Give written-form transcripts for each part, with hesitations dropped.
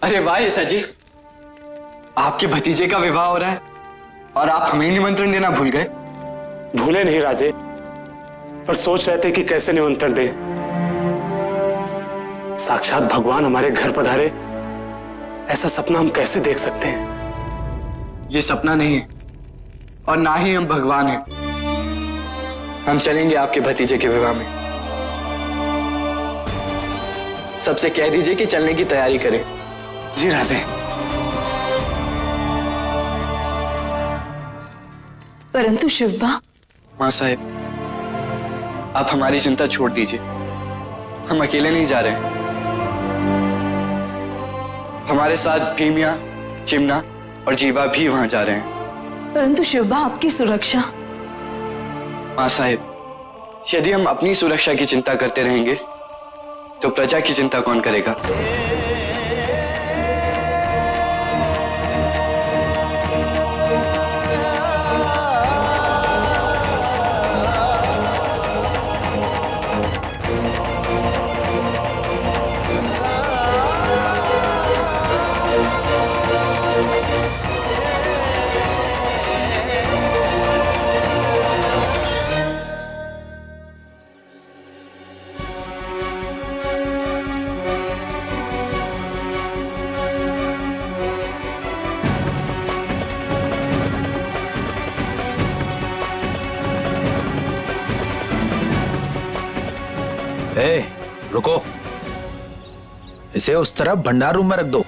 अरे वाह ईसा जी, आपके भतीजे का विवाह हो रहा है और आप हमें निमंत्रण देना भूल गए। भूले नहीं राजे, पर सोच रहे थे कि कैसे निमंत्रण दें। साक्षात भगवान हमारे घर पधारे, ऐसा सपना हम कैसे देख सकते हैं? ये सपना नहीं है और ना ही हम भगवान हैं। हम चलेंगे आपके भतीजे के विवाह में। सबसे कह दीजिए कि चलने की तैयारी करें। जी राजे। परंतु शिवबा। मां साहेब, आप हमारी चिंता छोड़ दीजिए। हम अकेले नहीं जा रहे हैं। हमारे साथ भीमिया, चिमना और जीवा भी वहां जा रहे हैं। परंतु शिवबा, आपकी सुरक्षा। मां साहेब, यदि हम अपनी सुरक्षा की चिंता करते रहेंगे तो प्रजा की चिंता कौन करेगा? रुको, इसे उस तरफ भंडार रूम में रख दो।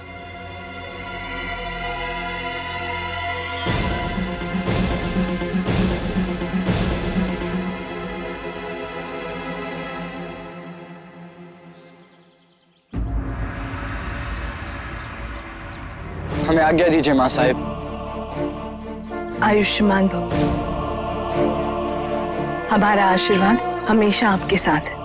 हमें आज्ञा दीजिए मां साहेब। आयुष्मान भव। हमारा आशीर्वाद हमेशा आपके साथ है।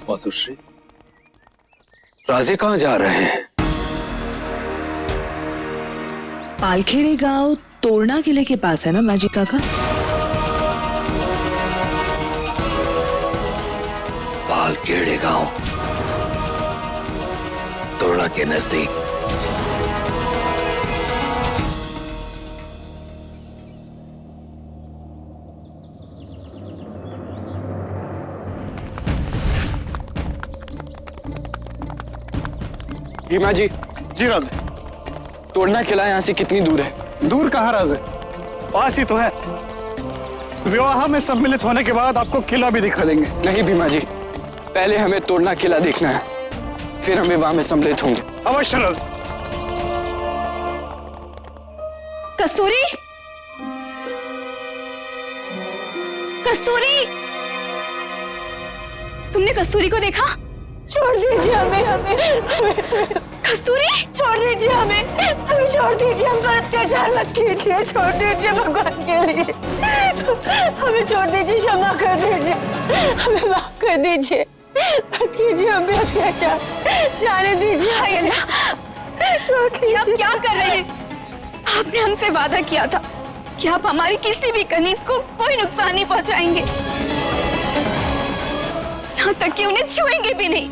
मातुश्री, राजे कहाँ जा रहे हैं? पालखेड़ी गांव तोड़ना किले के पास है ना माजी काका? पालखेड़ी गांव तोड़ना के नजदीक। भीमा जी। जी राजे। तोड़ना किला यहाँ से कितनी दूर है? दूर कहाँ राजे, पास ही तो है। विवाह में सम्मिलित होने के बाद आपको किला भी दिखा देंगे। नहीं भीमा जी, पहले हमें तोड़ना किला देखना है, फिर हम विवाह में सम्मिलित होंगे। अवश्य राजे। कस्तूरी, कस्तूरी, तुमने कस्तूरी को देखा? छोड़ दीजिए हमें। कस्तूरी, छोड़ दीजिए हमें छोड़ दीजिए। हम पर अत्याचार मत कीजिए। छोड़ दीजिए भगवान के लिए। हमें छोड़ दीजिए, क्षमा कर दीजिए, हमें माफ कर दीजिए। कीजिए हमें अत्याचार, जाने दीजिए। हाय अल्लाह, ये आप क्या कर रहे हैं? आपने हमसे वादा किया था कि आप हमारी किसी भी कनीज को कोई नुकसान नहीं पहुंचाएंगे, यहाँ तक कि उन्हें छुएंगे भी नहीं।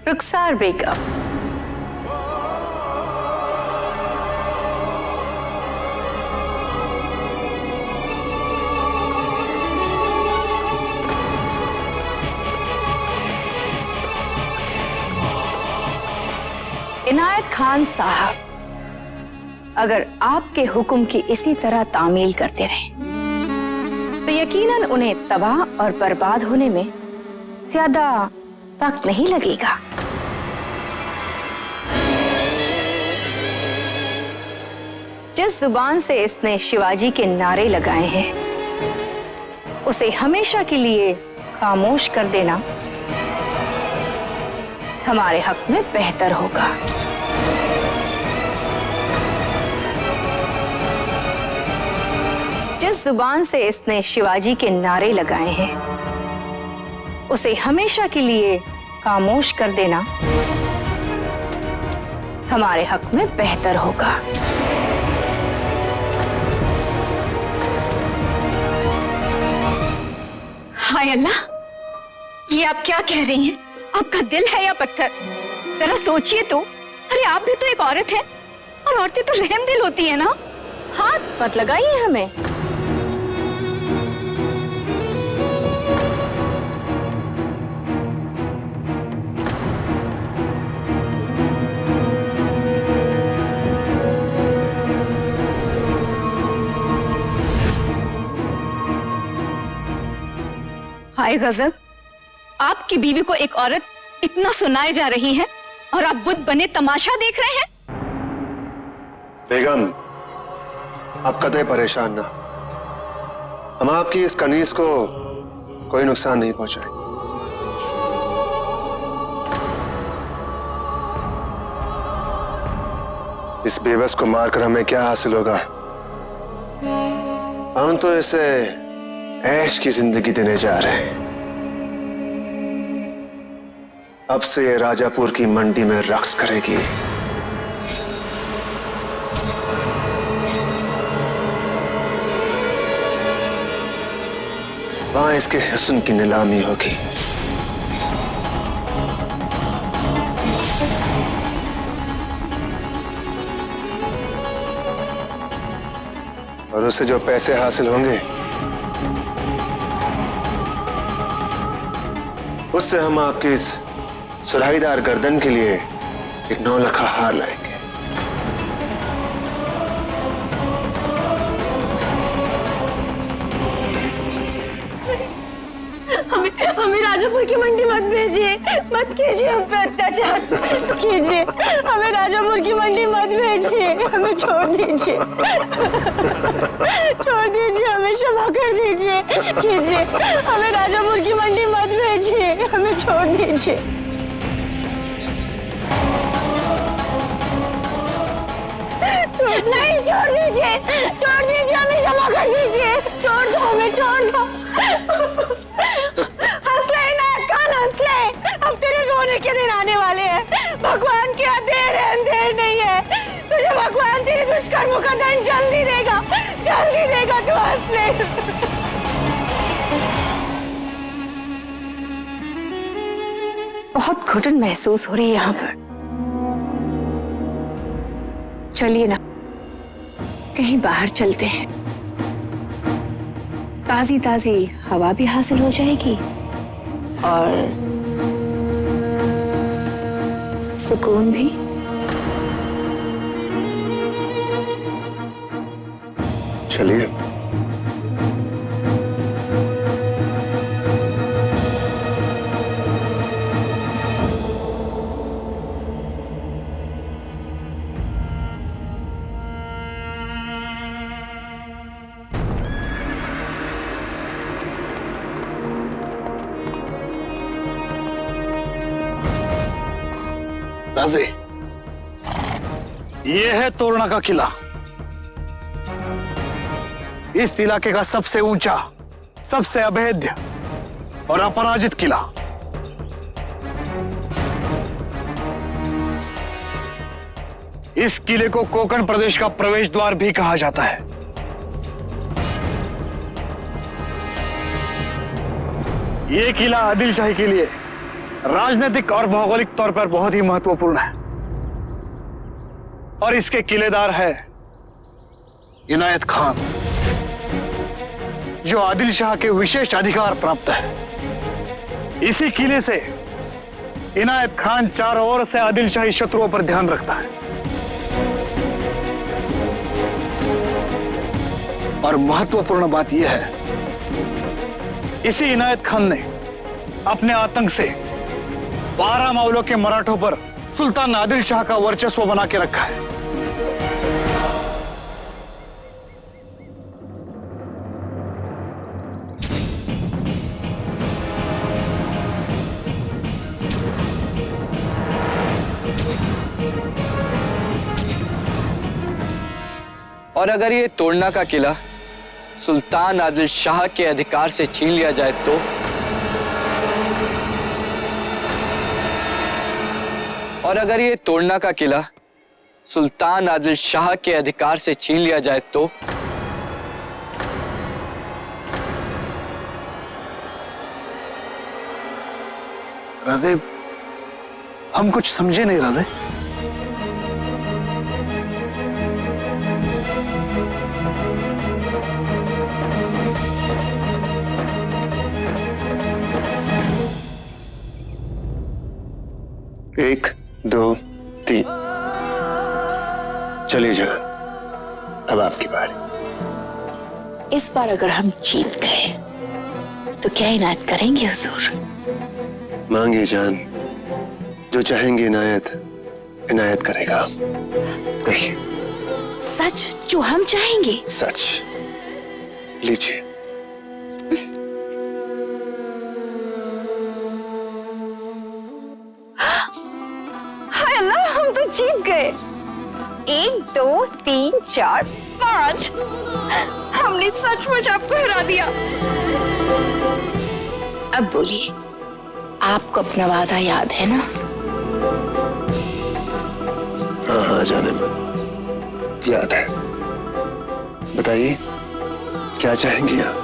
रुखसार बेगम, इनायत खान साहब अगर आपके हुक्म की इसी तरह तामील करते रहे तो यकीनन उन्हें तबाह और बर्बाद होने में ज्यादा वक्त नहीं लगेगा। जिस जुबान से इसने शिवाजी के नारे लगाए हैं उसे हमेशा के लिए खामोश कर देना हमारे हक में बेहतर होगा। जिस जुबान से इसने शिवाजी के नारे लगाए हैं उसे हमेशा के लिए खामोश कर देना हमारे हक में बेहतर होगा। हाय अल्लाह, ये आप क्या कह रही हैं? आपका दिल है या पत्थर? जरा सोचिए तो। अरे आप भी तो एक औरत हैं और औरतें तो रहम दिल होती है ना। हाथ मत लगाइए हमें। हाय गजब, आपकी बीवी को एक औरत इतना सुनाए जा रही है और आप बुद्ध बने तमाशा देख रहे हैं। बेगम, आप कतई परेशान ना। हम आपकी इस कनीज को कोई नुकसान नहीं पहुंचाएंगे। इस बेबस को मारकर हमें क्या हासिल होगा? हम तो इसे ऐश की जिंदगी देने जा रहे हैं। अब से ये राजापुर की मंडी में रक्स करेगी। वहां इसके हुस्न की नीलामी होगी। और उसे जो पैसे हासिल होंगे उससे हम आपकी इस सुराहीदार गर्दन के लिए एक 9 लाख हार लाएंगे। हमें राजापुर की मंडी मत भेजिए, मत कीजिए हम पे अत्याचार कीजिए। हमें राजापुर की मंडी मत भेजिए, हमें छोड़ दीजिए, छोड़ दीजिए, हमें क्षमा कर दीजिए, कीजिए। हमें राजापुर की मंडी मत भेजिए, हमें छोड़ दीजिए। नहीं, छोड़ दीजिए, छोड़ दीजिए, हमें क्षमा कर दीजिए, छोड़ दो, हमें छोड़ दो। हंसले इनायत खान, हंसले, अब तेरे रोने के दिन आने वाले हैं। भगवान के यहाँ देर है अंधेर नहीं है। तुझे भगवान तेरे दुष्कर्मों का दंड जल्दी देगा, जल्दी देगा। तू हंसले। बहुत घुटन महसूस हो रही है यहाँ पर। चलिए ना, कहीं बाहर चलते हैं। ताजी ताजी हवा भी हासिल हो जाएगी और सुकून भी। चलिए। राजे, ये है तोरणा का किला। इस इलाके का सबसे ऊंचा, सबसे अभेद्य और अपराजित किला। इस किले को कोंकण प्रदेश का प्रवेश द्वार भी कहा जाता है। यह किला आदिलशाही के लिए राजनीतिक और भौगोलिक तौर पर बहुत ही महत्वपूर्ण है और इसके किलेदार है इनायत खान, जो आदिल शाह के विशेष अधिकार प्राप्त है। इसी किले से इनायत खान चारों ओर से आदिल शाही शत्रुओं पर ध्यान रखता है और महत्वपूर्ण बात यह है, इसी इनायत खान ने अपने आतंक से 12 मावलों के मराठों पर सुल्तान आदिल शाह का वर्चस्व बना के रखा है। और अगर ये तोड़ना का किला सुल्तान आदिल शाह के अधिकार से छीन लिया जाए तो और अगर ये तोड़ना का किला सुल्तान आदिल शाह के अधिकार से छीन लिया जाए तो? राजे, हम कुछ समझे नहीं राजे। एक, दो, तीन। चलिए जान, अब आपकी बारी। इस बार अगर हम जीत गए तो क्या इनायत करेंगे हुजूर? मांगिए जान, जो चाहेंगे इनायत इनायत करेगा। देखिए, सच जो हम चाहेंगे? सच। लीजिए। हाय अल्लाह, हम तो जीत गए। 1 2 3 4 5, हमने सचमुच आपको हरा दिया। अब बोलिए, आपको अपना वादा याद है ना? हाँ हाँ जाने मन, याद है। बताइए, क्या चाहेंगी आप?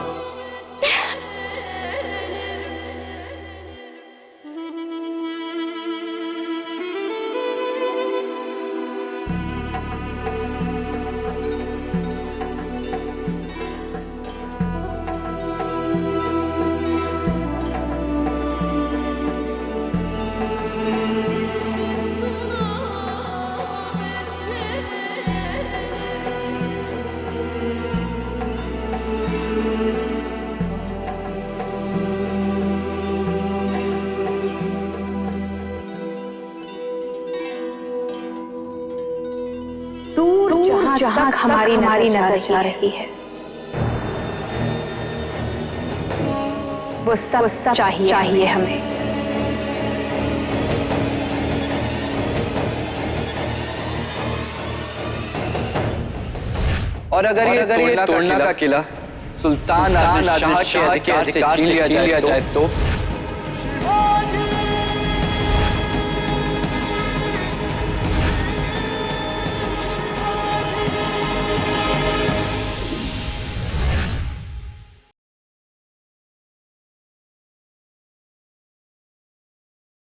जहां तक हमारी नजर जा रही है वो सब चाहिए हमें। और अगर ये तोड़ना का किला सुल्तान आदिल शाह के अधिकार से छीन लिया जाए तो?